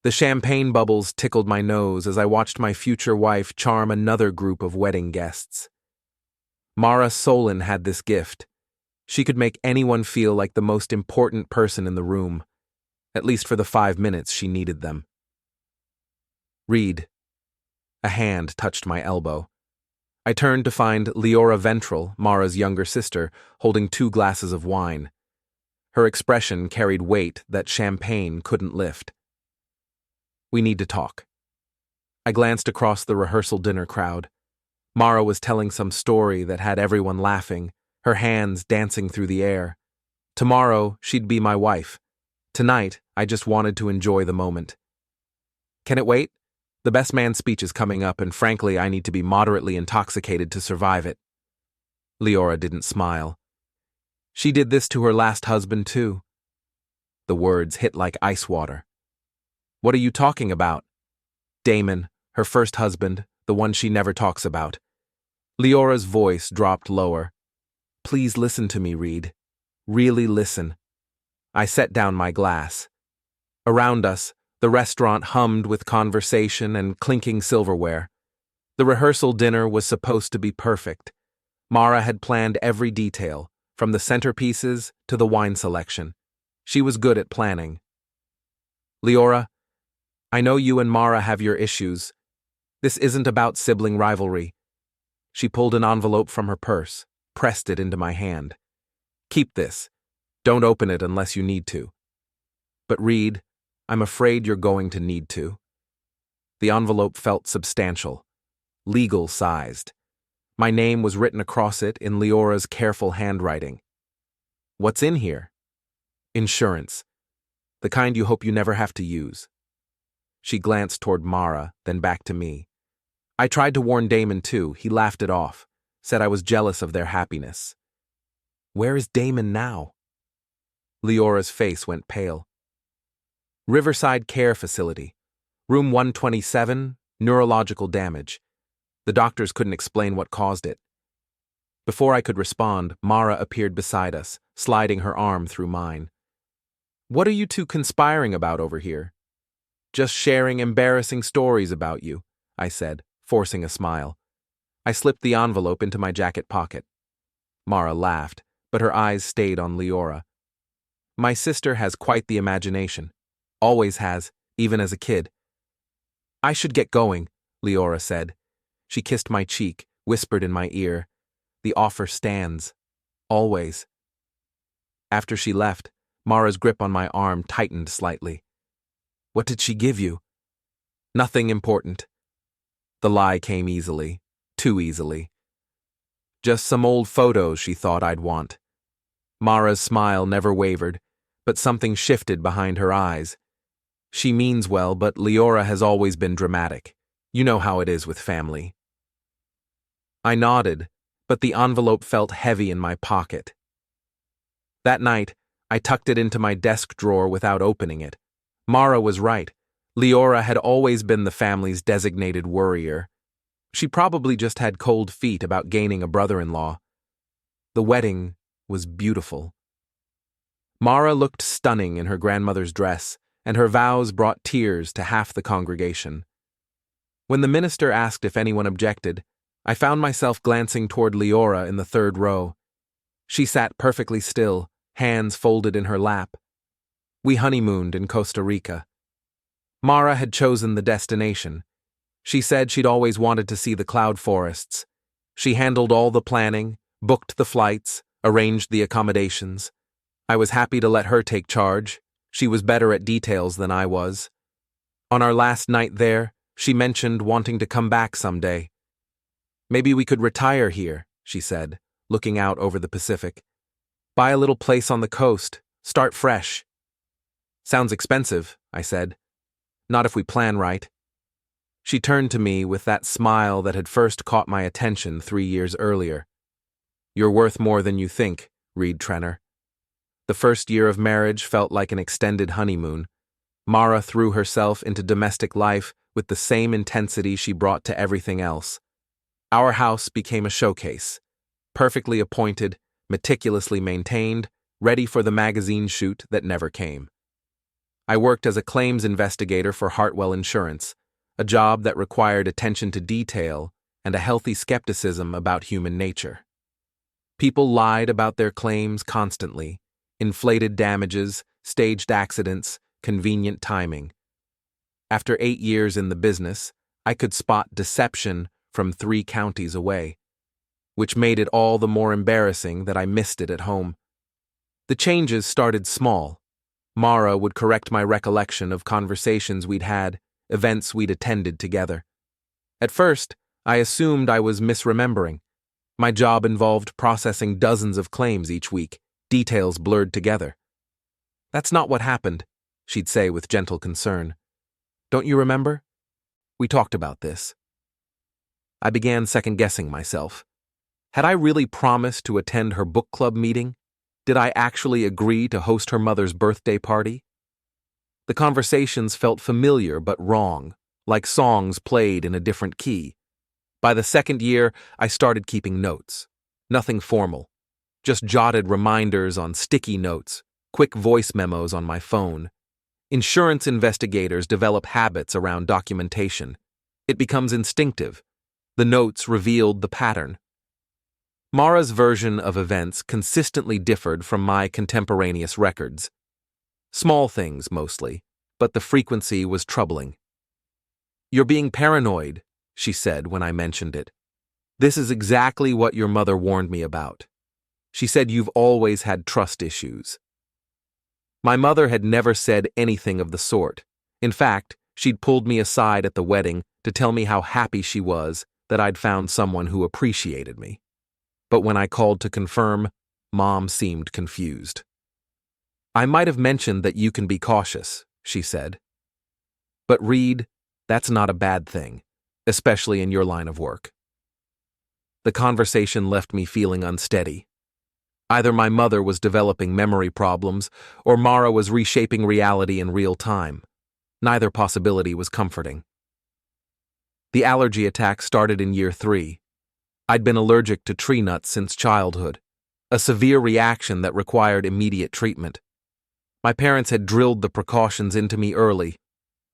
The champagne bubbles tickled my nose as I watched my future wife charm another group of wedding guests. Mara Solen had this gift. She could make anyone feel like the most important person in the room, at least for the 5 minutes she needed them. Reid. A hand touched my elbow. I turned to find Liora Ventral, Mara's younger sister, holding 2 glasses of wine. Her expression carried weight that champagne couldn't lift. We need to talk. I glanced across the rehearsal dinner crowd. Mara was telling some story that had everyone laughing, her hands dancing through the air. Tomorrow, she'd be my wife. Tonight, I just wanted to enjoy the moment. Can it wait? The best man speech is coming up, and frankly, I need to be moderately intoxicated to survive it. Liora didn't smile. She did this to her last husband, too. The words hit like ice water. What are you talking about? Damon, her first husband, the one she never talks about. Leora's voice dropped lower. Please listen to me, Reid. Really listen. I set down my glass. Around us, the restaurant hummed with conversation and clinking silverware. The rehearsal dinner was supposed to be perfect. Mara had planned every detail, from the centerpieces to the wine selection. She was good at planning. Liora, I know you and Mara have your issues. This isn't about sibling rivalry. She pulled an envelope from her purse, pressed it into my hand. Keep this. Don't open it unless you need to. But Reid, I'm afraid you're going to need to. The envelope felt substantial, legal-sized. My name was written across it in Leora's careful handwriting. What's in here? Insurance. The kind you hope you never have to use. She glanced toward Mara, then back to me. I tried to warn Damon too. He laughed it off, said I was jealous of their happiness. Where is Damon now? Leora's face went pale. Riverside Care Facility. Room 127, neurological damage. The doctors couldn't explain what caused it. Before I could respond, Mara appeared beside us, sliding her arm through mine. What are you two conspiring about over here? Just sharing embarrassing stories about you, I said, forcing a smile. I slipped the envelope into my jacket pocket. Mara laughed, but her eyes stayed on Liora. My sister has quite the imagination. Always has, even as a kid. I should get going, Liora said. She kissed my cheek, whispered in my ear. The offer stands. Always. After she left, Mara's grip on my arm tightened slightly. What did she give you? Nothing important. The lie came easily, too easily. Just some old photos she thought I'd want. Mara's smile never wavered, but something shifted behind her eyes. She means well, but Liora has always been dramatic. You know how it is with family. I nodded, but the envelope felt heavy in my pocket. That night, I tucked it into my desk drawer without opening it. Mara was right. Liora had always been the family's designated worrier. She probably just had cold feet about gaining a brother-in-law. The wedding was beautiful. Mara looked stunning in her grandmother's dress, and her vows brought tears to half the congregation. When the minister asked if anyone objected, I found myself glancing toward Liora in the 3rd row. She sat perfectly still, hands folded in her lap. We honeymooned in Costa Rica. Mara had chosen the destination. She said she'd always wanted to see the cloud forests. She handled all the planning, booked the flights, arranged the accommodations. I was happy to let her take charge. She was better at details than I was. On our last night there, she mentioned wanting to come back someday. Maybe we could retire here, she said, looking out over the Pacific. Buy a little place on the coast, start fresh. Sounds expensive, I said. Not if we plan right. She turned to me with that smile that had first caught my attention 3 years earlier. You're worth more than you think, Reid Trenner. The first year of marriage felt like an extended honeymoon. Mara threw herself into domestic life with the same intensity she brought to everything else. Our house became a showcase, perfectly appointed, meticulously maintained, ready for the magazine shoot that never came. I worked as a claims investigator for Hartwell Insurance, a job that required attention to detail and a healthy skepticism about human nature. People lied about their claims constantly, inflated damages, staged accidents, convenient timing. After 8 years in the business, I could spot deception from 3 counties away, which made it all the more embarrassing that I missed it at home. The changes started small. Mara would correct my recollection of conversations we'd had, events we'd attended together. At first, I assumed I was misremembering. My job involved processing dozens of claims each week, details blurred together. "That's not what happened," she'd say with gentle concern. "Don't you remember? We talked about this." I began second-guessing myself. Had I really promised to attend her book club meeting? Did I actually agree to host her mother's birthday party? The conversations felt familiar but wrong, like songs played in a different key. By the 2nd year, I started keeping notes. Nothing formal, just jotted reminders on sticky notes, quick voice memos on my phone. Insurance investigators develop habits around documentation. It becomes instinctive. The notes revealed the pattern. Mara's version of events consistently differed from my contemporaneous records. Small things, mostly, but the frequency was troubling. "You're being paranoid," she said when I mentioned it. "This is exactly what your mother warned me about. She said you've always had trust issues." My mother had never said anything of the sort. In fact, she'd pulled me aside at the wedding to tell me how happy she was that I'd found someone who appreciated me. But when I called to confirm, Mom seemed confused. "I might have mentioned that you can be cautious," she said. "But Reid, that's not a bad thing, especially in your line of work." The conversation left me feeling unsteady. Either my mother was developing memory problems, or Mara was reshaping reality in real time. Neither possibility was comforting. The allergy attack started in year 3. I'd been allergic to tree nuts since childhood, a severe reaction that required immediate treatment. My parents had drilled the precautions into me early.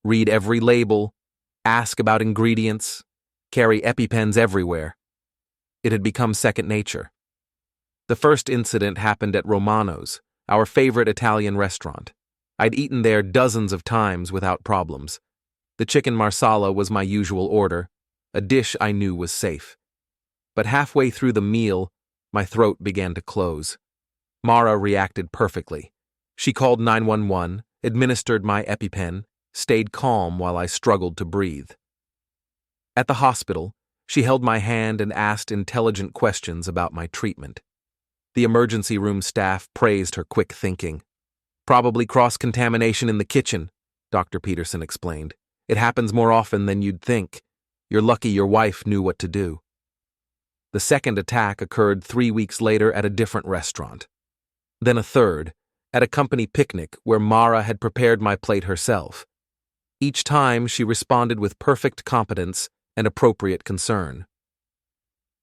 Read every label, ask about ingredients, carry EpiPens everywhere. It had become second nature. The first incident happened at Romano's, our favorite Italian restaurant. I'd eaten there dozens of times without problems. The chicken marsala was my usual order, a dish I knew was safe. But halfway through the meal, my throat began to close. Mara reacted perfectly. She called 911, administered my EpiPen, stayed calm while I struggled to breathe. At the hospital, she held my hand and asked intelligent questions about my treatment. The emergency room staff praised her quick thinking. "Probably cross-contamination in the kitchen," Dr. Peterson explained. "It happens more often than you'd think. You're lucky your wife knew what to do." The second attack occurred 3 weeks later at a different restaurant. Then a third, at a company picnic where Mara had prepared my plate herself. Each time she responded with perfect competence and appropriate concern.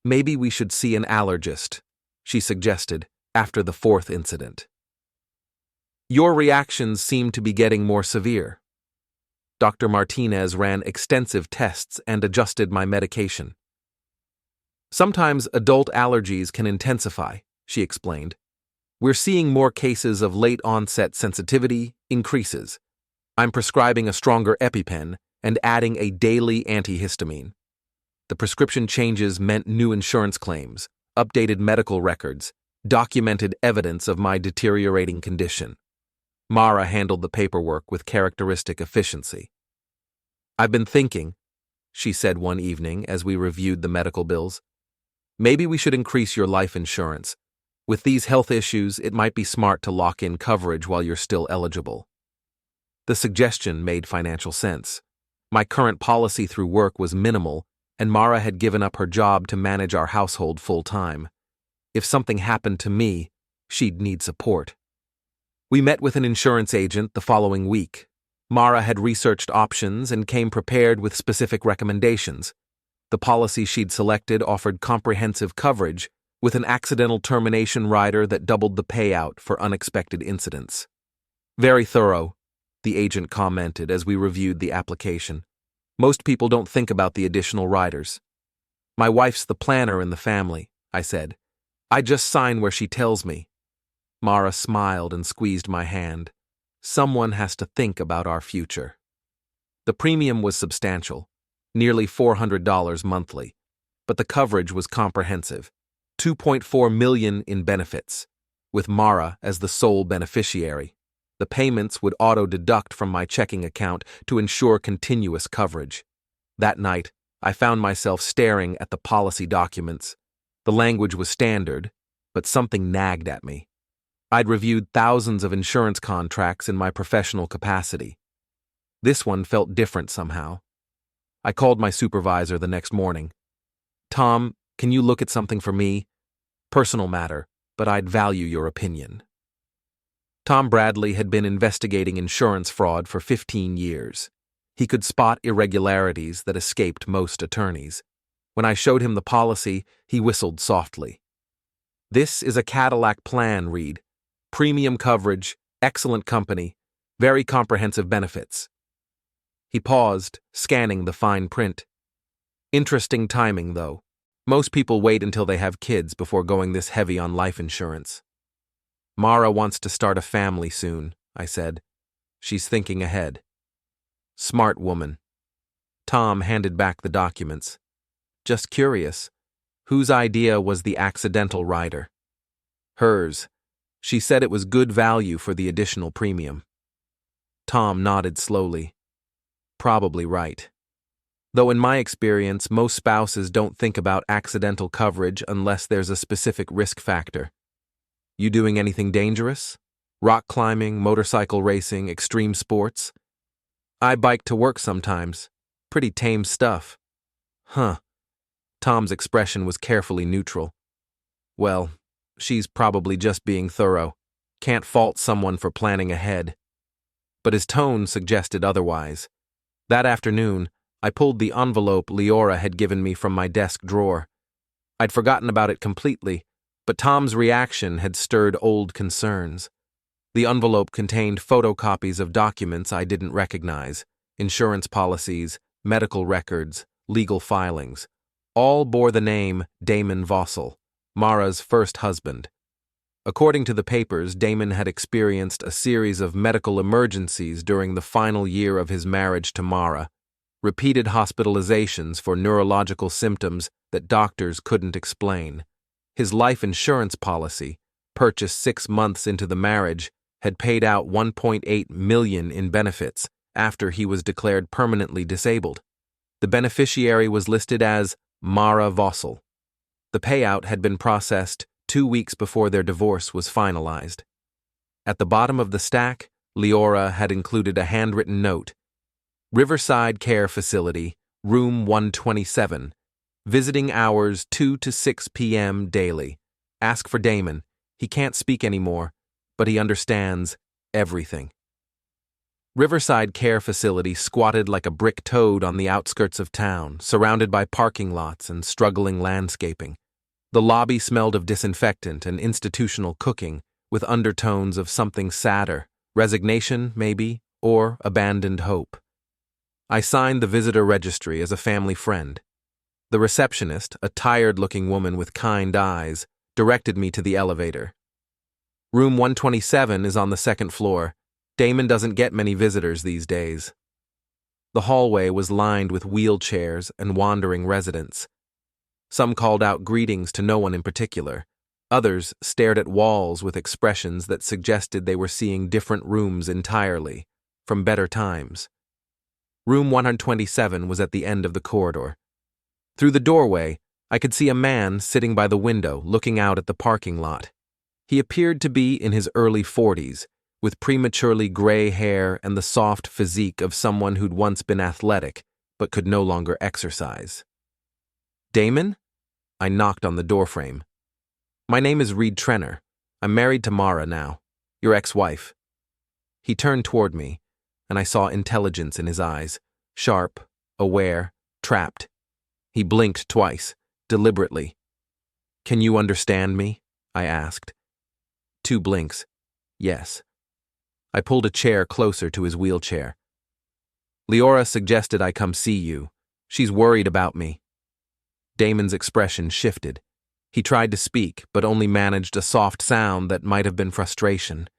"Maybe we should see an allergist," she suggested after the 4th incident. "Your reactions seem to be getting more severe." Dr. Martinez ran extensive tests and adjusted my medication. "Sometimes adult allergies can intensify," she explained. "We're seeing more cases of late-onset sensitivity increases. I'm prescribing a stronger EpiPen and adding a daily antihistamine." The prescription changes meant new insurance claims, updated medical records, documented evidence of my deteriorating condition. Mara handled the paperwork with characteristic efficiency. "I've been thinking," she said one evening as we reviewed the medical bills. "Maybe we should increase your life insurance. With these health issues, it might be smart to lock in coverage while you're still eligible." The suggestion made financial sense. My current policy through work was minimal, and Mara had given up her job to manage our household full-time. If something happened to me, she'd need support. We met with an insurance agent the following week. Mara had researched options and came prepared with specific recommendations. The policy she'd selected offered comprehensive coverage, with an accidental termination rider that doubled the payout for unexpected incidents. "Very thorough," the agent commented as we reviewed the application. Most people don't think about the additional riders. My wife's the planner in the family, I said. I just sign where she tells me. Mara smiled and squeezed my hand. Someone has to think about our future. The premium was substantial, nearly $400 monthly, but the coverage was comprehensive. $2.4 million in benefits, with Mara as the sole beneficiary. The payments would auto-deduct from my checking account to ensure continuous coverage. That night, I found myself staring at the policy documents. The language was standard, but something nagged at me. I'd reviewed thousands of insurance contracts in my professional capacity. This one felt different somehow. I called my supervisor the next morning. Tom, can you look at something for me? Personal matter, but I'd value your opinion. Tom Bradley had been investigating insurance fraud for 15 years. He could spot irregularities that escaped most attorneys. When I showed him the policy, he whistled softly. This is a Cadillac plan, Reid. Premium coverage, excellent company, very comprehensive benefits. He paused, scanning the fine print. Interesting timing, though. Most people wait until they have kids before going this heavy on life insurance. Mara wants to start a family soon, I said. She's thinking ahead. Smart woman. Tom handed back the documents. Just curious, whose idea was the accidental rider? Hers. She said it was good value for the additional premium. Tom nodded slowly. Probably right. Though in my experience, most spouses don't think about accidental coverage unless there's a specific risk factor. You doing anything dangerous? Rock climbing, motorcycle racing, extreme sports? I bike to work sometimes. Pretty tame stuff. Huh. Tom's expression was carefully neutral. Well, she's probably just being thorough. Can't fault someone for planning ahead. But his tone suggested otherwise. That afternoon, I pulled the envelope Liora had given me from my desk drawer. I'd forgotten about it completely, but Tom's reaction had stirred old concerns. The envelope contained photocopies of documents I didn't recognize, insurance policies, medical records, legal filings. All bore the name Damon Vossel, Mara's first husband. According to the papers, Damon had experienced a series of medical emergencies during the final year of his marriage to Mara, repeated hospitalizations for neurological symptoms that doctors couldn't explain. His life insurance policy, purchased 6 months into the marriage, had paid out $1.8 million in benefits after he was declared permanently disabled. The beneficiary was listed as Mara Vossel. The payout had been processed 2 weeks before their divorce was finalized. At the bottom of the stack, Liora had included a handwritten note. Riverside Care Facility, Room 127. Visiting hours 2 to 6 p.m. daily. Ask for Damon. He can't speak anymore, but he understands everything. Riverside Care Facility squatted like a brick toad on the outskirts of town, surrounded by parking lots and struggling landscaping. The lobby smelled of disinfectant and institutional cooking, with undertones of something sadder, resignation, maybe, or abandoned hope. I signed the visitor registry as a family friend. The receptionist, a tired-looking woman with kind eyes, directed me to the elevator. Room 127 is on the second floor. Damon doesn't get many visitors these days. The hallway was lined with wheelchairs and wandering residents. Some called out greetings to no one in particular. Others stared at walls with expressions that suggested they were seeing different rooms entirely, from better times. Room 127 was at the end of the corridor. Through the doorway, I could see a man sitting by the window looking out at the parking lot. He appeared to be in his early 40s, with prematurely gray hair and the soft physique of someone who'd once been athletic, but could no longer exercise. Damon? I knocked on the doorframe. My name is Reid Trenner. I'm married to Mara now, your ex-wife. He turned toward me, and I saw intelligence in his eyes, sharp, aware, trapped. He blinked twice, deliberately. Can you understand me? I asked. 2 blinks. Yes. I pulled a chair closer to his wheelchair. Liora suggested I come see you. She's worried about me. Damon's expression shifted. He tried to speak, but only managed a soft sound that might have been frustration.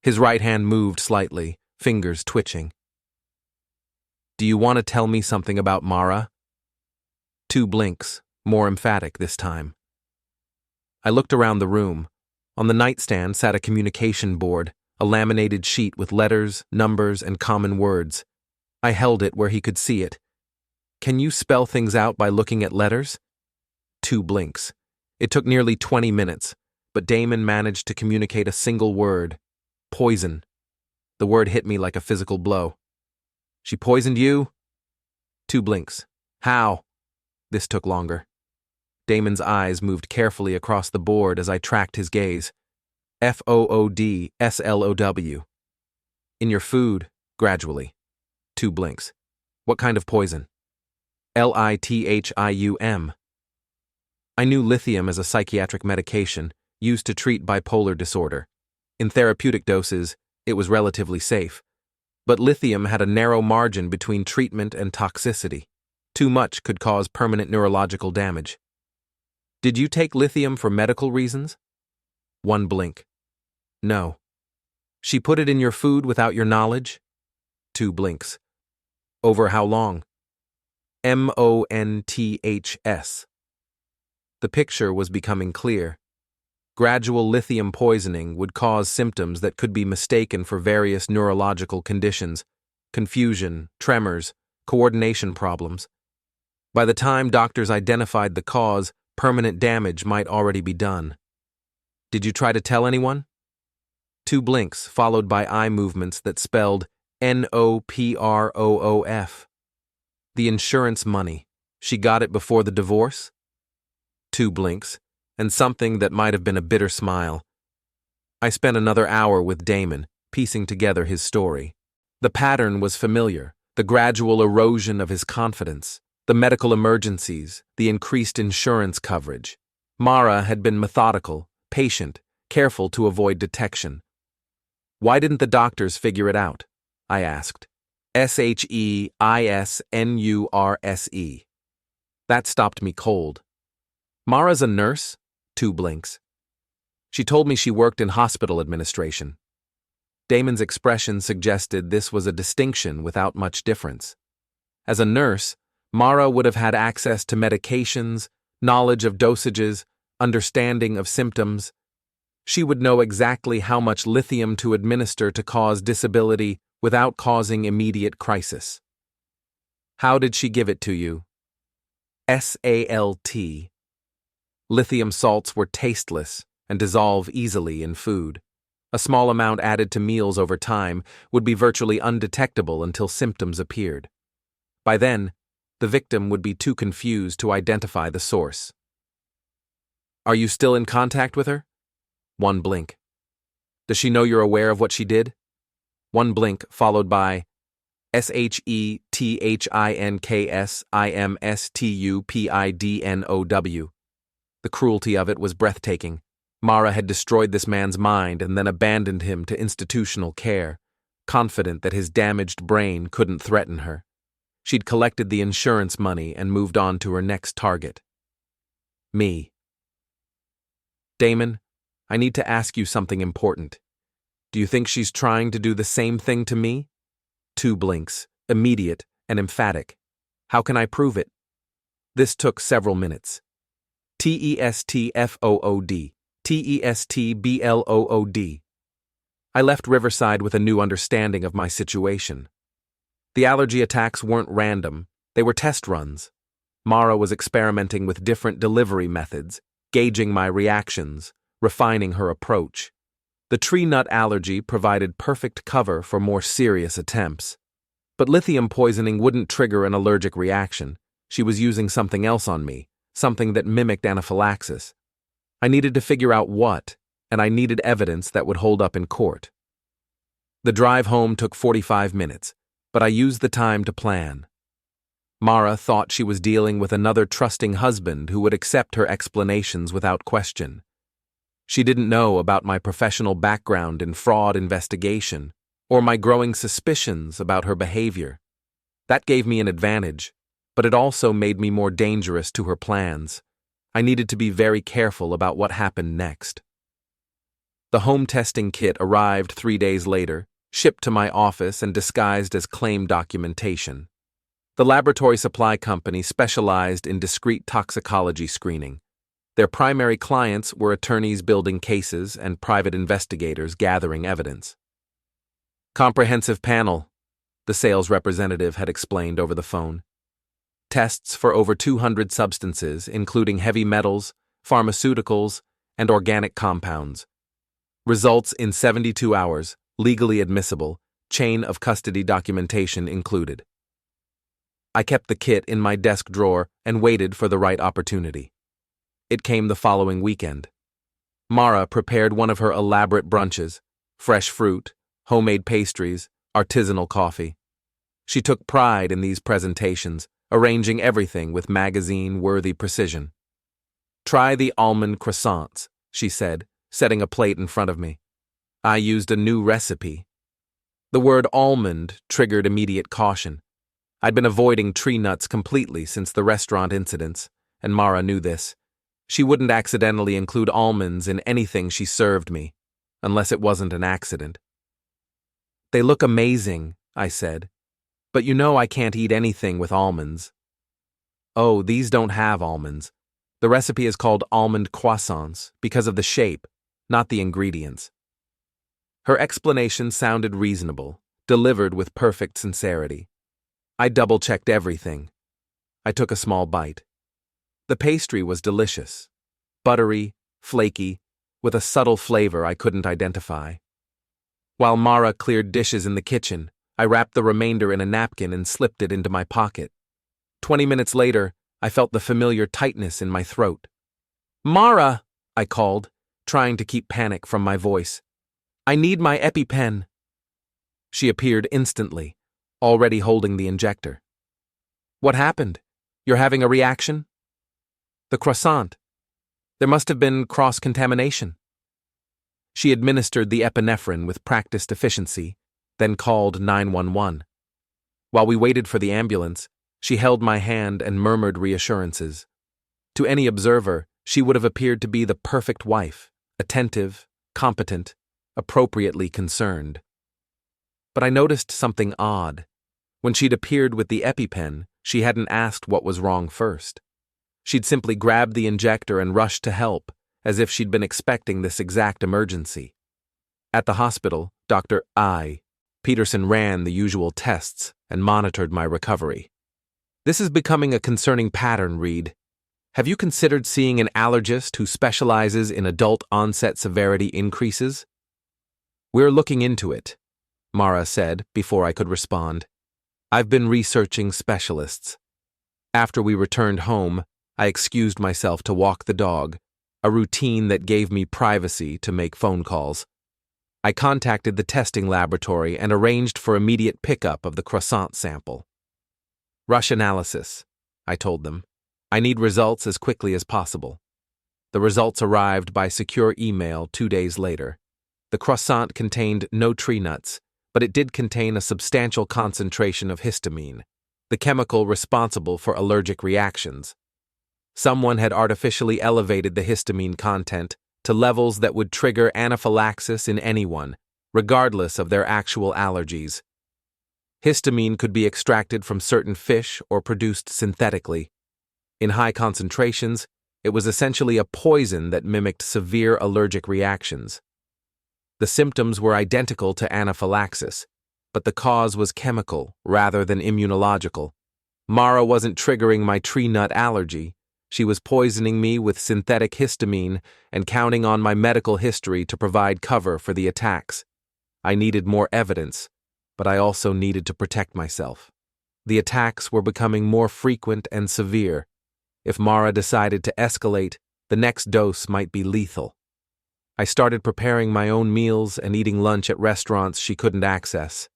His right hand moved slightly, fingers twitching. Do you want to tell me something about Mara? 2 blinks, more emphatic this time. I looked around the room. On the nightstand sat a communication board, a laminated sheet with letters, numbers, and common words. I held it where he could see it. Can you spell things out by looking at letters? 2 blinks. It took nearly 20 minutes, but Damon managed to communicate a single word. Poison. The word hit me like a physical blow. She poisoned you? 2 blinks. How? This took longer. Damon's eyes moved carefully across the board as I tracked his gaze. FOODSLOW. In your food, gradually. 2 blinks. What kind of poison? LITHIUM. I knew lithium as a psychiatric medication used to treat bipolar disorder. In therapeutic doses, it was relatively safe. But lithium had a narrow margin between treatment and toxicity. Too much could cause permanent neurological damage. Did you take lithium for medical reasons? 1 blink. No. She put it in your food without your knowledge? 2 blinks. Over how long? MONTHS. The picture was becoming clear. Gradual lithium poisoning would cause symptoms that could be mistaken for various neurological conditions: confusion, tremors, coordination problems. By the time doctors identified the cause, permanent damage might already be done. Did you try to tell anyone? 2 blinks, followed by eye movements that spelled NOPROOF. The insurance money. She got it before the divorce? 2 blinks, and something that might have been a bitter smile. I spent another hour with Damon, piecing together his story. The pattern was familiar: the gradual erosion of his confidence, the medical emergencies, the increased insurance coverage. Mara had been methodical, patient, careful to avoid detection. Why didn't the doctors figure it out? I asked. SHEISNURSE. That stopped me cold. Mara's a nurse? 2 blinks. She told me she worked in hospital administration. Damon's expression suggested this was a distinction without much difference. As a nurse, Mara would have had access to medications, knowledge of dosages, understanding of symptoms. She would know exactly how much lithium to administer to cause disability without causing immediate crisis. How did she give it to you? SALT. Lithium salts were tasteless and dissolve easily in food. A small amount added to meals over time would be virtually undetectable until symptoms appeared. By then, the victim would be too confused to identify the source. Are you still in contact with her? 1 blink. Does she know you're aware of what she did? 1 blink, followed by SHETHINKSIMSTUPIDNOW. The cruelty of it was breathtaking. Mara had destroyed this man's mind and then abandoned him to institutional care, confident that his damaged brain couldn't threaten her. She'd collected the insurance money and moved on to her next target. Me. Damon, I need to ask you something important. Do you think she's trying to do the same thing to me? 2 blinks, immediate and emphatic. How can I prove it? This took several minutes. TESTFOOD. TESTBLOOD. I left Riverside with a new understanding of my situation. The allergy attacks weren't random, they were test runs. Mara was experimenting with different delivery methods, gauging my reactions, refining her approach. The tree nut allergy provided perfect cover for more serious attempts. But lithium poisoning wouldn't trigger an allergic reaction. She was using something else on me, something that mimicked anaphylaxis. I needed to figure out what, and I needed evidence that would hold up in court. The drive home took 45 minutes, but I used the time to plan. Mara thought she was dealing with another trusting husband who would accept her explanations without question. She didn't know about my professional background in fraud investigation or my growing suspicions about her behavior. That gave me an advantage, but it also made me more dangerous to her plans. I needed to be very careful about what happened next. The home testing kit arrived 3 days later, shipped to my office and disguised as claim documentation. The laboratory supply company specialized in discrete toxicology screening. Their primary clients were attorneys building cases and private investigators gathering evidence. Comprehensive panel, the sales representative had explained over the phone. Tests for over 200 substances, including heavy metals, pharmaceuticals, and organic compounds. Results in 72 hours, legally admissible, chain of custody documentation included. I kept the kit in my desk drawer and waited for the right opportunity. It came the following weekend. Mara prepared one of her elaborate brunches, fresh fruit, homemade pastries, artisanal coffee. She took pride in these presentations, arranging everything with magazine-worthy precision. "Try the almond croissants," she said, setting a plate in front of me. I used a new recipe. The word almond triggered immediate caution. I'd been avoiding tree nuts completely since the restaurant incidents, and Mara knew this. She wouldn't accidentally include almonds in anything she served me, unless it wasn't an accident. "They look amazing," I said, "but you know I can't eat anything with almonds." "Oh, these don't have almonds. The recipe is called almond croissants because of the shape, not the ingredients." Her explanation sounded reasonable, delivered with perfect sincerity. I double-checked everything. I took a small bite. The pastry was delicious, buttery, flaky, with a subtle flavor I couldn't identify. While Mara cleared dishes in the kitchen, I wrapped the remainder in a napkin and slipped it into my pocket. 20 minutes later, I felt the familiar tightness in my throat. "Mara!" I called, trying to keep panic from my voice. "I need my EpiPen." She appeared instantly, already holding the injector. "What happened? You're having a reaction?" "The croissant. There must have been cross-contamination." She administered the epinephrine with practiced efficiency, then called 911. While we waited for the ambulance, she held my hand and murmured reassurances. To any observer, she would have appeared to be the perfect wife, attentive, competent, appropriately concerned. But I noticed something odd. When she'd appeared with the EpiPen, she hadn't asked what was wrong first. She'd simply grabbed the injector and rushed to help, as if she'd been expecting this exact emergency. At the hospital, Dr. Peterson ran the usual tests and monitored my recovery. "This is becoming a concerning pattern, Reid. Have you considered seeing an allergist who specializes in adult onset severity increases?" "We're looking into it," Mara said before I could respond. "I've been researching specialists." After we returned home, I excused myself to walk the dog, a routine that gave me privacy to make phone calls. I contacted the testing laboratory and arranged for immediate pickup of the croissant sample. "Rush analysis," I told them. "I need results as quickly as possible." The results arrived by secure email 2 days later. The croissant contained no tree nuts, but it did contain a substantial concentration of histamine, the chemical responsible for allergic reactions. Someone had artificially elevated the histamine content to levels that would trigger anaphylaxis in anyone, regardless of their actual allergies. Histamine could be extracted from certain fish or produced synthetically. In high concentrations, it was essentially a poison that mimicked severe allergic reactions. The symptoms were identical to anaphylaxis, but the cause was chemical rather than immunological. Mara wasn't triggering my tree nut allergy. She was poisoning me with synthetic histamine and counting on my medical history to provide cover for the attacks. I needed more evidence, but I also needed to protect myself. The attacks were becoming more frequent and severe. If Mara decided to escalate, the next dose might be lethal. I started preparing my own meals and eating lunch at restaurants she couldn't access.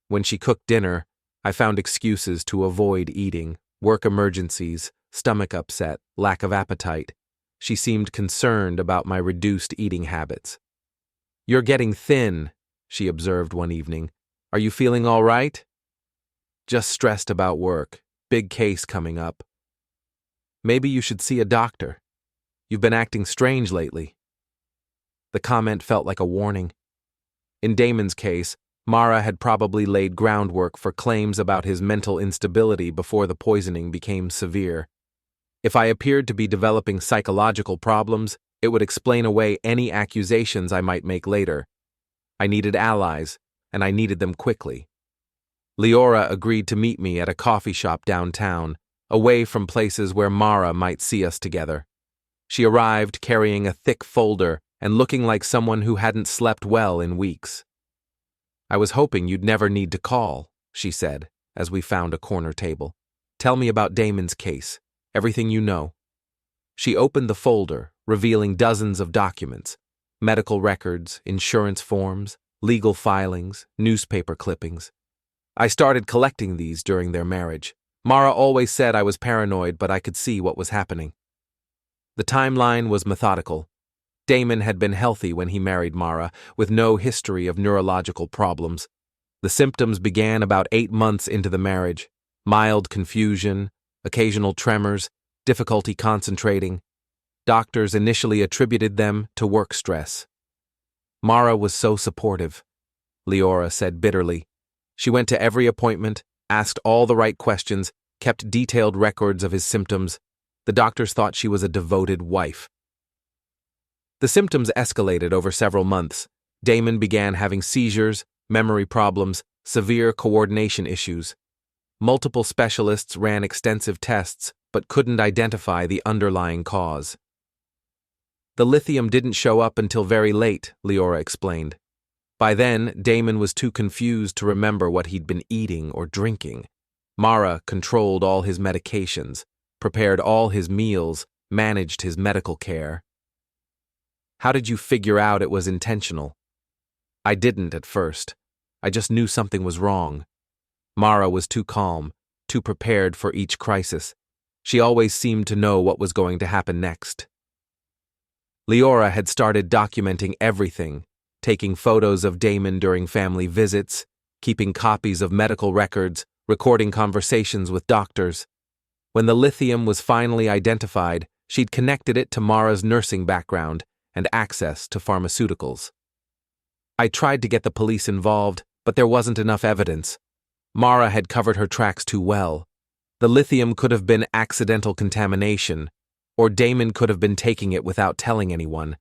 When she cooked dinner, I found excuses to avoid eating, work emergencies, stomach upset, lack of appetite. She seemed concerned about my reduced eating habits. "You're getting thin," she observed one evening, Are you feeling all right? Just stressed about work. Big case coming up. Maybe you should see a doctor. You've been acting strange lately. The comment felt like a warning. In Damon's case, Mara had probably laid groundwork for claims about his mental instability before the poisoning became severe. If I appeared to be developing psychological problems, it would explain away any accusations I might make later. I needed allies, and I needed them quickly. Liora agreed to meet me at a coffee shop downtown, away from places where Mara might see us together. She arrived carrying a thick folder and looking like someone who hadn't slept well in weeks. I was hoping you'd never need to call, she said, as we found a corner table. Tell me about Damon's case, everything you know. She opened the folder, revealing dozens of documents, medical records, insurance forms, legal filings, newspaper clippings. I started collecting these during their marriage. Mara always said I was paranoid, but I could see what was happening. The timeline was methodical. Damon had been healthy when he married Mara, with no history of neurological problems. The symptoms began about 8 months into the marriage: mild confusion, occasional tremors, difficulty concentrating. Doctors initially attributed them to work stress. Mara was so supportive, Liora said bitterly. She went to every appointment, asked all the right questions, kept detailed records of his symptoms. The doctors thought she was a devoted wife. The symptoms escalated over several months. Damon began having seizures, memory problems, severe coordination issues. Multiple specialists ran extensive tests, but couldn't identify the underlying cause. The lithium didn't show up until very late, Liora explained. By then, Damon was too confused to remember what he'd been eating or drinking. Mara controlled all his medications, prepared all his meals, managed his medical care. How did you figure out it was intentional? I didn't at first. I just knew something was wrong. Mara was too calm, too prepared for each crisis. She always seemed to know what was going to happen next. Liora had started documenting everything, taking photos of Damon during family visits, keeping copies of medical records, recording conversations with doctors. When the lithium was finally identified, she'd connected it to Mara's nursing background and access to pharmaceuticals. I tried to get the police involved, but there wasn't enough evidence. Mara had covered her tracks too well. The lithium could have been accidental contamination, or Damon could have been taking it without telling anyone.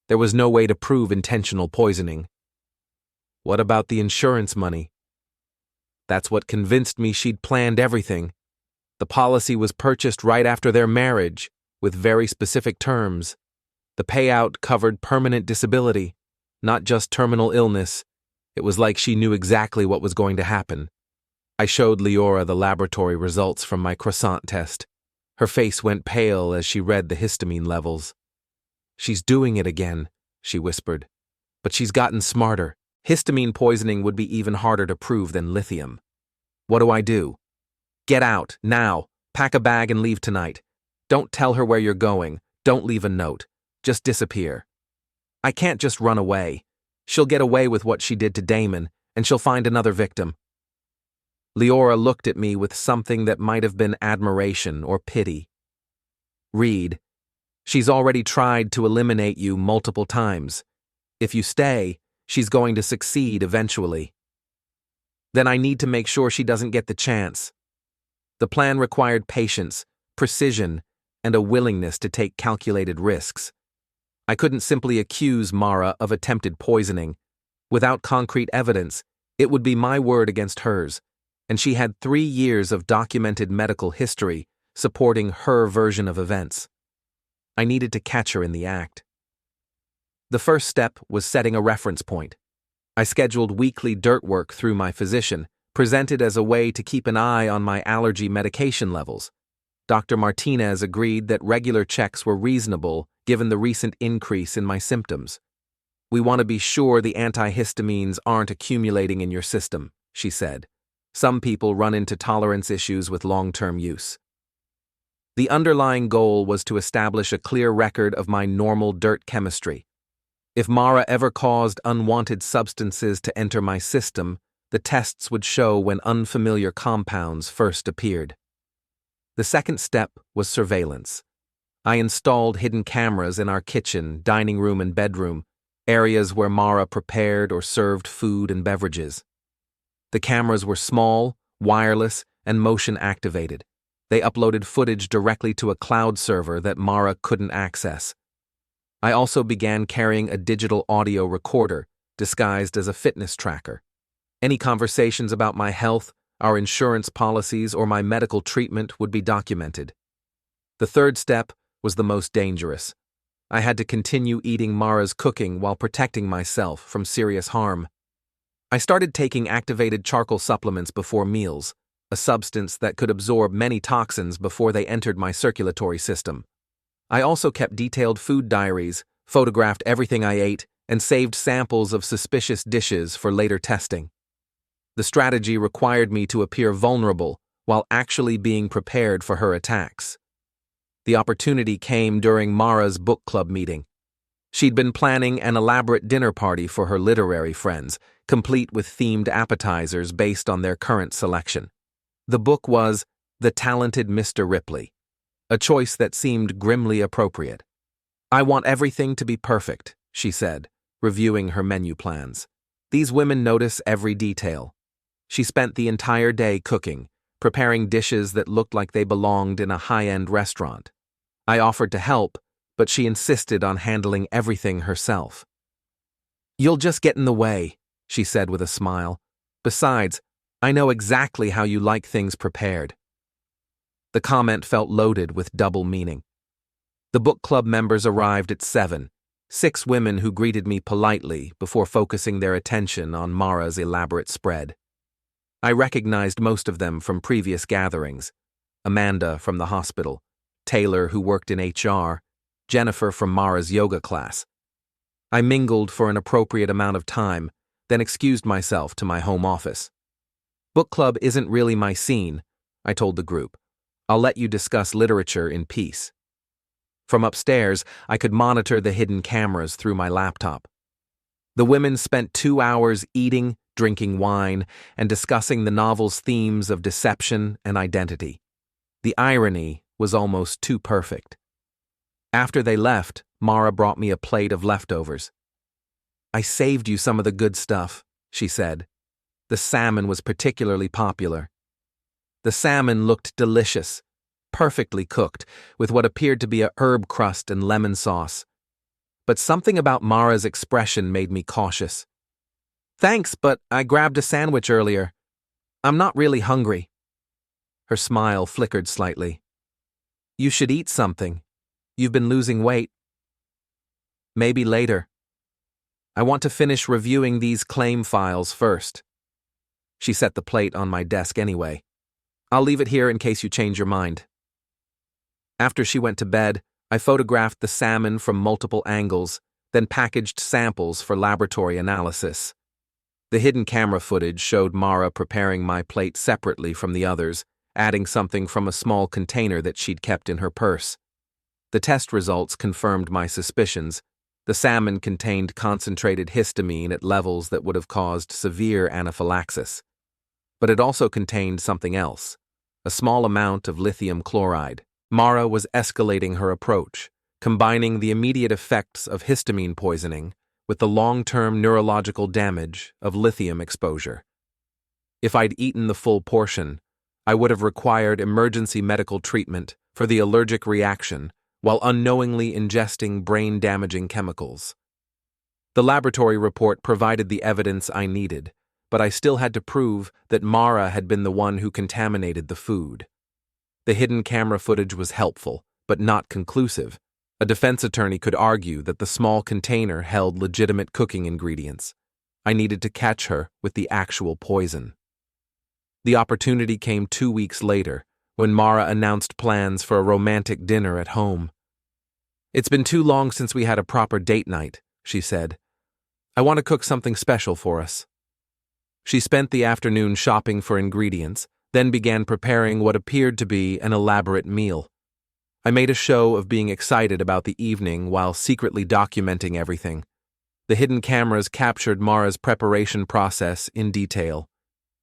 There was no way to prove intentional poisoning. What about the insurance money? That's what convinced me she'd planned everything. The policy was purchased right after their marriage, with very specific terms. The payout covered permanent disability, not just terminal illness. It was like she knew exactly what was going to happen. I showed Liora the laboratory results from my croissant test. Her face went pale as she read the histamine levels. She's doing it again, she whispered. But she's gotten smarter. Histamine poisoning would be even harder to prove than lithium. What do I do? Get out, now. Pack a bag and leave tonight. Don't tell her where you're going. Don't leave a note. Just disappear. I can't just run away. She'll get away with what she did to Damon, and she'll find another victim. Liora looked at me with something that might have been admiration or pity. Reid, she's already tried to eliminate you multiple times. If you stay, she's going to succeed eventually. Then I need to make sure she doesn't get the chance. The plan required patience, precision, and a willingness to take calculated risks. I couldn't simply accuse Mara of attempted poisoning. Without concrete evidence, it would be my word against hers, and she had 3 years of documented medical history supporting her version of events. I needed to catch her in the act. The first step was setting a reference point. I scheduled weekly dirt work through my physician, presented as a way to keep an eye on my allergy medication levels. Dr. Martinez agreed that regular checks were reasonable given the recent increase in my symptoms. We want to be sure the antihistamines aren't accumulating in your system, she said. Some people run into tolerance issues with long-term use. The underlying goal was to establish a clear record of my normal dirt chemistry. If Mara ever caused unwanted substances to enter my system, The tests would show when unfamiliar compounds first appeared. The second step was surveillance. I installed hidden cameras in our kitchen, dining room, and bedroom, areas where Mara prepared or served food and beverages. The cameras were small, wireless, and motion-activated. They uploaded footage directly to a cloud server that Mara couldn't access. I also began carrying a digital audio recorder, disguised as a fitness tracker. Any conversations about my health, our insurance policies, or my medical treatment would be documented. The third step was the most dangerous. I had to continue eating Mara's cooking while protecting myself from serious harm. I started taking activated charcoal supplements before meals, a substance that could absorb many toxins before they entered my circulatory system. I also kept detailed food diaries, photographed everything I ate, and saved samples of suspicious dishes for later testing. The strategy required me to appear vulnerable while actually being prepared for her attacks. The opportunity came during Mara's book club meeting. She'd been planning an elaborate dinner party for her literary friends, complete with themed appetizers based on their current selection. The book was The Talented Mr. Ripley, a choice that seemed grimly appropriate. "I want everything to be perfect," she said, reviewing her menu plans. "These women notice every detail." She spent the entire day cooking, preparing dishes that looked like they belonged in a high-end restaurant. I offered to help, but she insisted on handling everything herself. "You'll just get in the way," she said with a smile. "Besides, I know exactly how you like things prepared." The comment felt loaded with double meaning. The book club members arrived at 7, 6 women who greeted me politely before focusing their attention on Mara's elaborate spread. I recognized most of them from previous gatherings: Amanda from the hospital, Taylor who worked in HR, Jennifer from Mara's yoga class. I mingled for an appropriate amount of time, then excused myself to my home office. "Book club isn't really my scene," I told the group. "I'll let you discuss literature in peace." From upstairs, I could monitor the hidden cameras through my laptop. The women spent 2 hours eating, drinking wine, and discussing the novel's themes of deception and identity. The irony was almost too perfect. After they left, Mara brought me a plate of leftovers. "I saved you some of the good stuff," she said. The salmon was particularly popular. The salmon looked delicious, perfectly cooked, with what appeared to be a herb crust and lemon sauce. But something about Mara's expression made me cautious. "Thanks, but I grabbed a sandwich earlier. I'm not really hungry." Her smile flickered slightly. "You should eat something. You've been losing weight." "Maybe later. I want to finish reviewing these claim files first." She set the plate on my desk anyway. "I'll leave it here in case you change your mind." After she went to bed, I photographed the salmon from multiple angles, then packaged samples for laboratory analysis. The hidden camera footage showed Mara preparing my plate separately from the others, adding something from a small container that she'd kept in her purse. The test results confirmed my suspicions. The salmon contained concentrated histamine at levels that would have caused severe anaphylaxis. But it also contained something else, a small amount of lithium chloride. Mara was escalating her approach, combining the immediate effects of histamine poisoning with the long-term neurological damage of lithium exposure. If I'd eaten the full portion, I would have required emergency medical treatment for the allergic reaction while unknowingly ingesting brain-damaging chemicals. The laboratory report provided the evidence I needed, but I still had to prove that Mara had been the one who contaminated the food. The hidden camera footage was helpful, but not conclusive. A defense attorney could argue that the small container held legitimate cooking ingredients. I needed to catch her with the actual poison. The opportunity came 2 weeks later, when Mara announced plans for a romantic dinner at home. "It's been too long since we had a proper date night," she said. "I want to cook something special for us." She spent the afternoon shopping for ingredients, then began preparing what appeared to be an elaborate meal. I made a show of being excited about the evening while secretly documenting everything. The hidden cameras captured Mara's preparation process in detail,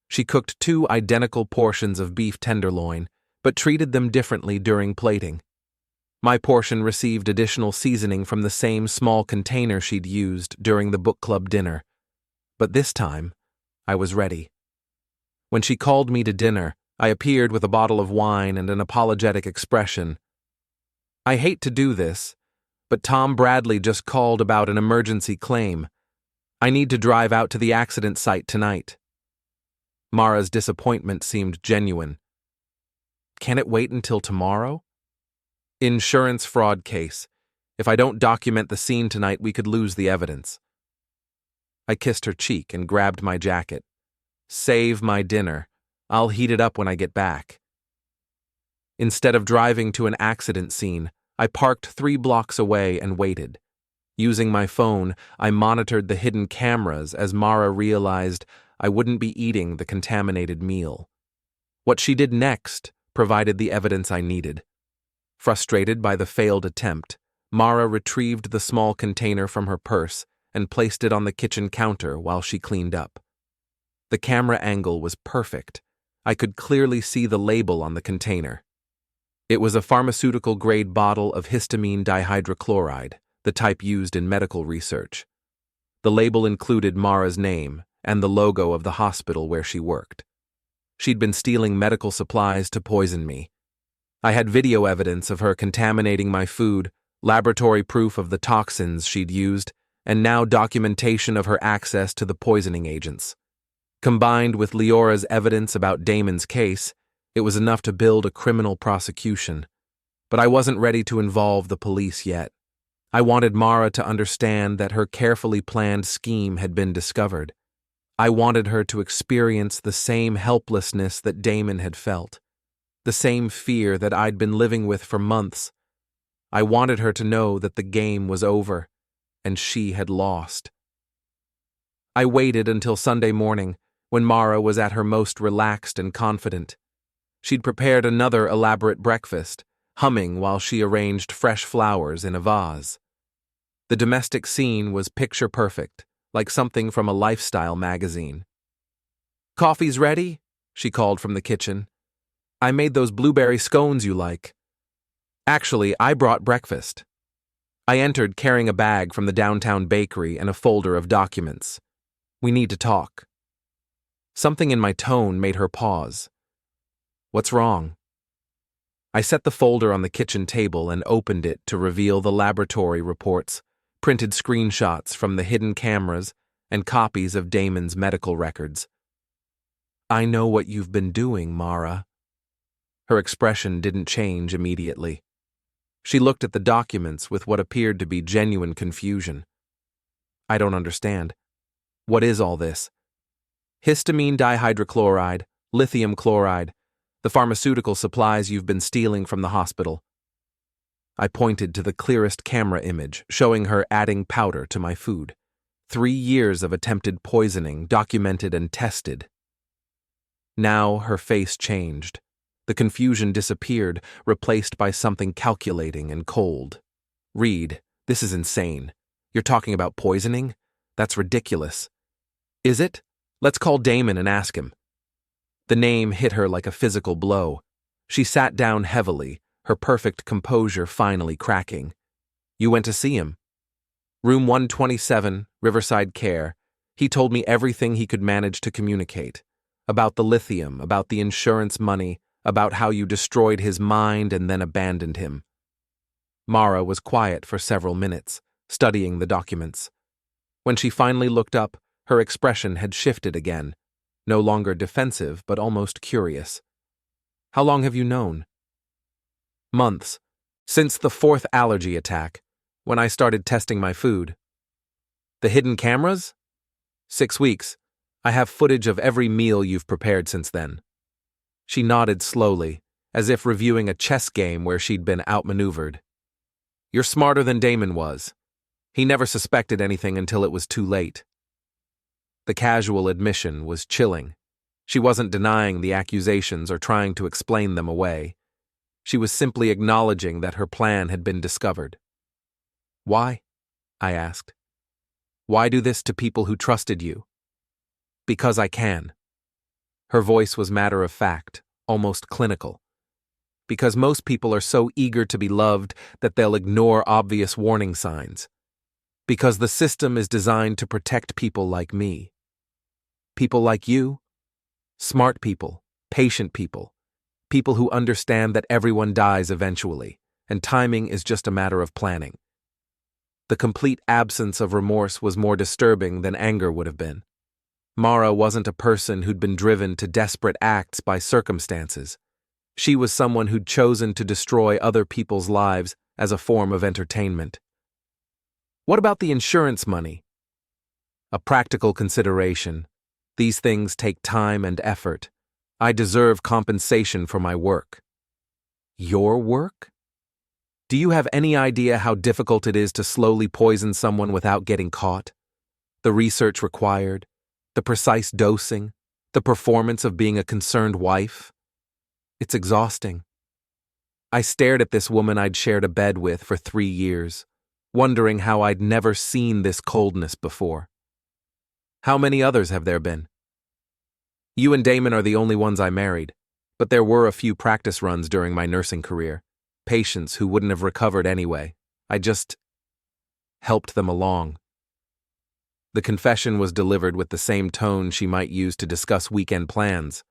She cooked 2 identical portions of beef tenderloin, but treated them differently during plating. My portion received additional seasoning from the same small container she'd used during the book club dinner. But this time, I was ready. When she called me to dinner, I appeared with a bottle of wine and an apologetic expression. "I hate to do this, but Tom Bradley just called about an emergency claim. I need to drive out to the accident site tonight." Mara's disappointment seemed genuine. "Can it wait until tomorrow?" "Insurance fraud case. If I don't document the scene tonight, we could lose the evidence." I kissed her cheek and grabbed my jacket. "Save my dinner. I'll heat it up when I get back." Instead of driving to an accident scene, I parked 3 blocks away and waited. Using my phone, I monitored the hidden cameras as Mara realized I wouldn't be eating the contaminated meal. What she did next provided the evidence I needed. Frustrated by the failed attempt, Mara retrieved the small container from her purse and placed it on the kitchen counter while she cleaned up. The camera angle was perfect. I could clearly see the label on the container. It was a pharmaceutical-grade bottle of histamine dihydrochloride, the type used in medical research. The label included Mara's name and the logo of the hospital where she worked. She'd been stealing medical supplies to poison me. I had video evidence of her contaminating my food, laboratory proof of the toxins she'd used, and now documentation of her access to the poisoning agents. Combined with Liora's evidence about Damon's case, it was enough to build a criminal prosecution. But I wasn't ready to involve the police yet. I wanted Mara to understand that her carefully planned scheme had been discovered. I wanted her to experience the same helplessness that Damon had felt, the same fear that I'd been living with for months. I wanted her to know that the game was over, and she had lost. I waited until Sunday morning, when Mara was at her most relaxed and confident. She'd prepared another elaborate breakfast, humming while she arranged fresh flowers in a vase. The domestic scene was picture perfect, like something from a lifestyle magazine. "Coffee's ready?" she called from the kitchen. "I made those blueberry scones you like." "Actually, I brought breakfast." I entered carrying a bag from the downtown bakery and a folder of documents. "We need to talk." Something in my tone made her pause. "What's wrong?" I set the folder on the kitchen table and opened it to reveal the laboratory reports, printed screenshots from the hidden cameras, and copies of Damon's medical records. "I know what you've been doing, Mara." Her expression didn't change immediately. She looked at the documents with what appeared to be genuine confusion. "I don't understand. What is all this?" "Histamine dihydrochloride, lithium chloride, the pharmaceutical supplies you've been stealing from the hospital." I pointed to the clearest camera image, showing her adding powder to my food. 3 years of attempted poisoning, documented and tested. Now her face changed. The confusion disappeared, replaced by something calculating and cold. "Reid, this is insane. You're talking about poisoning? That's ridiculous." "Is it? Let's call Damon and ask him." The name hit her like a physical blow. She sat down heavily, her perfect composure finally cracking. "You went to see him?" "Room 127, Riverside Care. He told me everything he could manage to communicate. About the lithium, about the insurance money, about how you destroyed his mind and then abandoned him." Mara was quiet for several minutes, studying the documents. When she finally looked up, her expression had shifted again, no longer defensive but almost curious. "How long have you known?" "Months. Since the 4th allergy attack, when I started testing my food." "The hidden cameras?" "6 weeks. I have footage of every meal you've prepared since then." She nodded slowly, as if reviewing a chess game where she'd been outmaneuvered. "You're smarter than Damon was. He never suspected anything until it was too late." The casual admission was chilling. She wasn't denying the accusations or trying to explain them away. She was simply acknowledging that her plan had been discovered. "Why?" I asked. "Why do this to people who trusted you?" "Because I can." Her voice was matter of fact, almost clinical. Because most people are so eager to be loved that they'll ignore obvious warning signs. Because the system is designed to protect people like me. People like you. Smart people, patient people. People who understand that everyone dies eventually, and timing is just a matter of planning. The complete absence of remorse was more disturbing than anger would have been. Mara wasn't a person who'd been driven to desperate acts by circumstances. She was someone who'd chosen to destroy other people's lives as a form of entertainment. What about the insurance money? A practical consideration. These things take time and effort. I deserve compensation for my work. Your work? Do you have any idea how difficult it is to slowly poison someone without getting caught? The research required, the precise dosing, the performance of being a concerned wife? It's exhausting. I stared at this woman I'd shared a bed with for 3 years, wondering how I'd never seen this coldness before. How many others have there been? You and Damon are the only ones I married, but there were a few practice runs during my nursing career, patients who wouldn't have recovered anyway. I just helped them along. The confession was delivered with the same tone she might use to discuss weekend plans.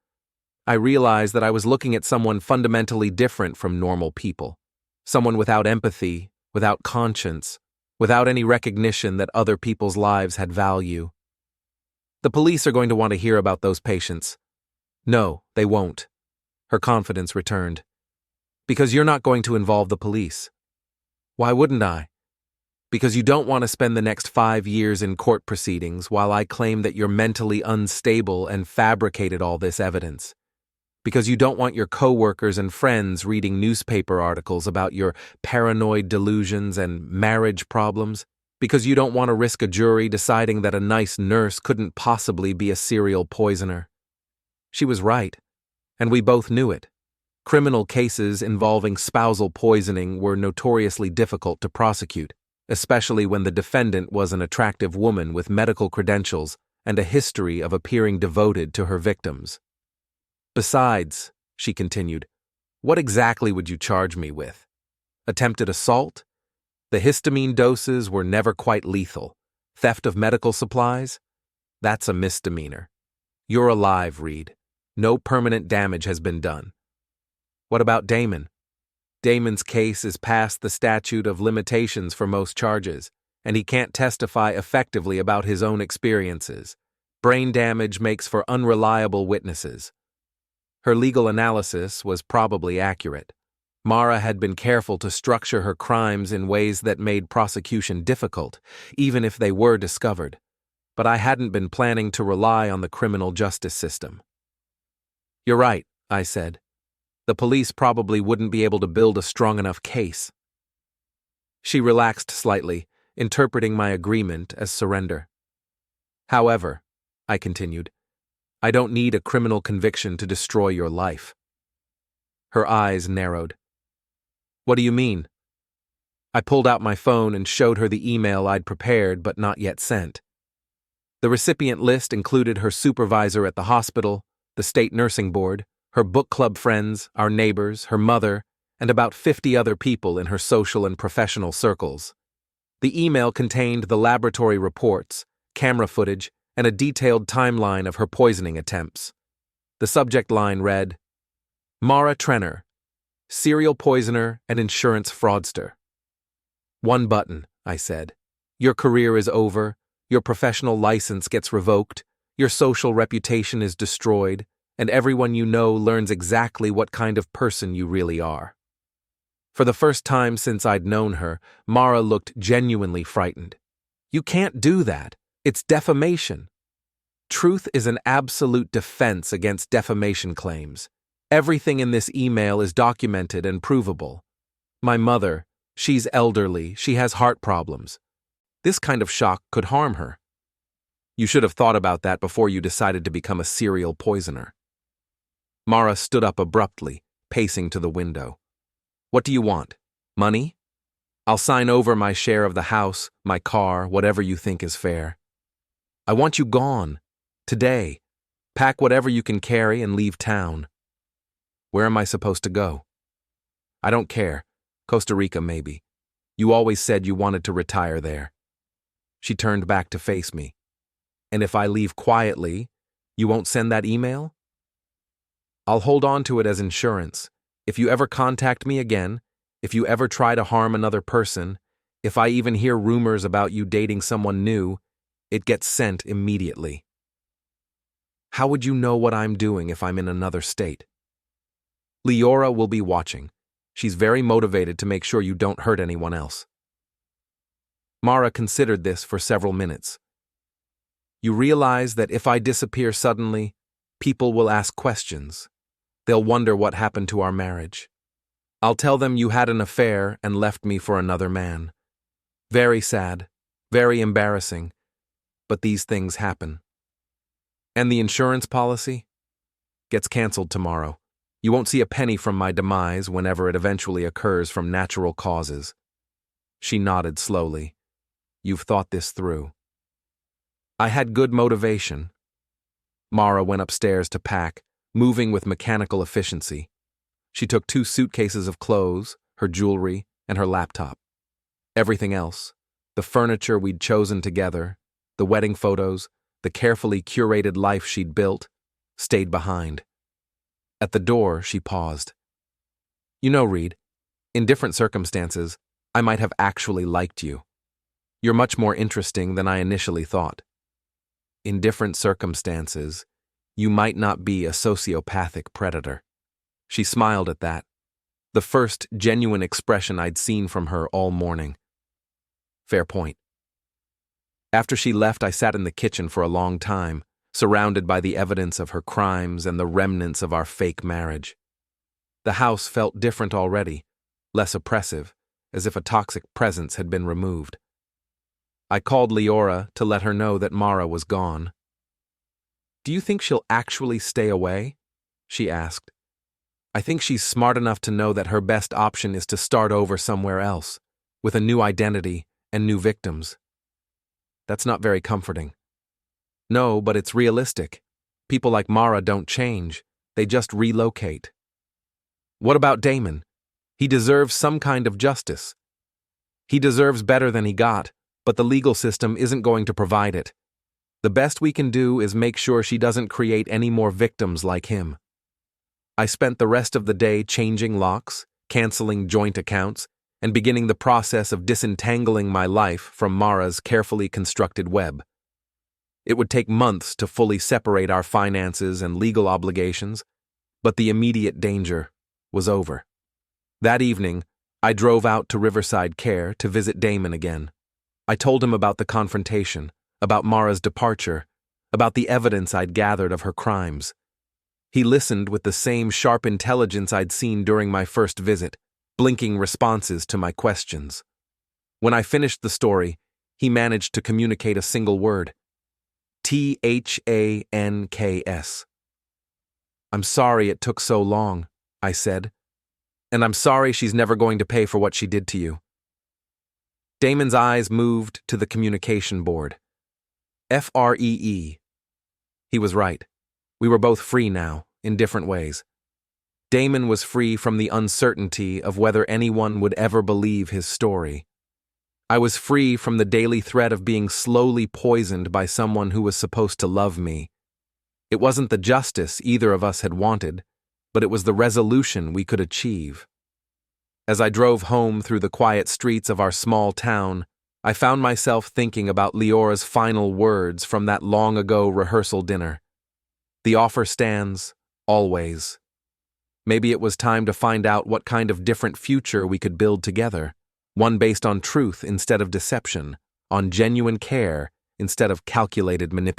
I realized that I was looking at someone fundamentally different from normal people, someone without empathy, without conscience, without any recognition that other people's lives had value. The police are going to want to hear about those patients. No, they won't. Her confidence returned. Because you're not going to involve the police. Why wouldn't I? Because you don't want to spend the next 5 years in court proceedings while I claim that you're mentally unstable and fabricated all this evidence. Because you don't want your coworkers and friends reading newspaper articles about your paranoid delusions and marriage problems. Because you don't want to risk a jury deciding that a nice nurse couldn't possibly be a serial poisoner. She was right, and we both knew it. Criminal cases involving spousal poisoning were notoriously difficult to prosecute, especially when the defendant was an attractive woman with medical credentials and a history of appearing devoted to her victims. Besides, she continued, what exactly would you charge me with? Attempted assault? The histamine doses were never quite lethal. Theft of medical supplies? That's a misdemeanor. You're alive, Reid. No permanent damage has been done. What about Damon? Damon's case is past the statute of limitations for most charges, and he can't testify effectively about his own experiences. Brain damage makes for unreliable witnesses. Her legal analysis was probably accurate. Mara had been careful to structure her crimes in ways that made prosecution difficult, even if they were discovered. But I hadn't been planning to rely on the criminal justice system. You're right, I said. The police probably wouldn't be able to build a strong enough case. She relaxed slightly, interpreting my agreement as surrender. However, I continued, I don't need a criminal conviction to destroy your life. Her eyes narrowed. What do you mean? I pulled out my phone and showed her the email I'd prepared but not yet sent. The recipient list included her supervisor at the hospital, the state nursing board, her book club friends, our neighbors, her mother, and about 50 other people in her social and professional circles. The email contained the laboratory reports, camera footage, and a detailed timeline of her poisoning attempts. The subject line read, Mara Trenner, serial poisoner and insurance fraudster. One button, I said. Your career is over, your professional license gets revoked, your social reputation is destroyed, and everyone you know learns exactly what kind of person you really are. For the first time since I'd known her, Mara looked genuinely frightened. You can't do that. It's defamation. Truth is an absolute defense against defamation claims. Everything in this email is documented and provable. My mother, she's elderly, she has heart problems. This kind of shock could harm her. You should have thought about that before you decided to become a serial poisoner. Mara stood up abruptly, pacing to the window. What do you want? Money? I'll sign over my share of the house, my car, whatever you think is fair. I want you gone. Today. Pack whatever you can carry and leave town. Where am I supposed to go? I don't care. Costa Rica, maybe. You always said you wanted to retire there. She turned back to face me. And if I leave quietly, you won't send that email? I'll hold on to it as insurance. If you ever contact me again, if you ever try to harm another person, if I even hear rumors about you dating someone new, it gets sent immediately. How would you know what I'm doing if I'm in another state? Liora will be watching. She's very motivated to make sure you don't hurt anyone else. Mara considered this for several minutes. You realize that if I disappear suddenly, people will ask questions. They'll wonder what happened to our marriage. I'll tell them you had an affair and left me for another man. Very sad, very embarrassing, but these things happen. And the insurance policy? Gets canceled tomorrow. You won't see a penny from my demise whenever it eventually occurs from natural causes. She nodded slowly. You've thought this through. I had good motivation. Mara went upstairs to pack, moving with mechanical efficiency. She took 2 suitcases of clothes, her jewelry, and her laptop. Everything else, the furniture we'd chosen together, the wedding photos, the carefully curated life she'd built, stayed behind. At the door, she paused. You know, Reid, in different circumstances, I might have actually liked you. You're much more interesting than I initially thought. In different circumstances, you might not be a sociopathic predator. She smiled at that, the first genuine expression I'd seen from her all morning. Fair point. After she left, I sat in the kitchen for a long time, surrounded by the evidence of her crimes and the remnants of our fake marriage. The house felt different already, less oppressive, as if a toxic presence had been removed. I called Liora to let her know that Mara was gone. Do you think she'll actually stay away? She asked. I think she's smart enough to know that her best option is to start over somewhere else, with a new identity and new victims. That's not very comforting. No, but it's realistic. People like Mara don't change, they just relocate. What about Damon? He deserves some kind of justice. He deserves better than he got, but the legal system isn't going to provide it. The best we can do is make sure she doesn't create any more victims like him. I spent the rest of the day changing locks, canceling joint accounts, and beginning the process of disentangling my life from Mara's carefully constructed web. It would take months to fully separate our finances and legal obligations, but the immediate danger was over. That evening, I drove out to Riverside Care to visit Damon again. I told him about the confrontation, about Mara's departure, about the evidence I'd gathered of her crimes. He listened with the same sharp intelligence I'd seen during my first visit, blinking responses to my questions. When I finished the story, he managed to communicate a single word. THANKS. I'm sorry it took so long, I said. And I'm sorry she's never going to pay for what she did to you. Damon's eyes moved to the communication board. FREE. He was right. We were both free now, in different ways. Damon was free from the uncertainty of whether anyone would ever believe his story. I was free from the daily threat of being slowly poisoned by someone who was supposed to love me. It wasn't the justice either of us had wanted, but it was the resolution we could achieve. As I drove home through the quiet streets of our small town, I found myself thinking about Liora's final words from that long-ago rehearsal dinner. The offer stands, always. Maybe it was time to find out what kind of different future we could build together, one based on truth instead of deception, on genuine care instead of calculated manipulation.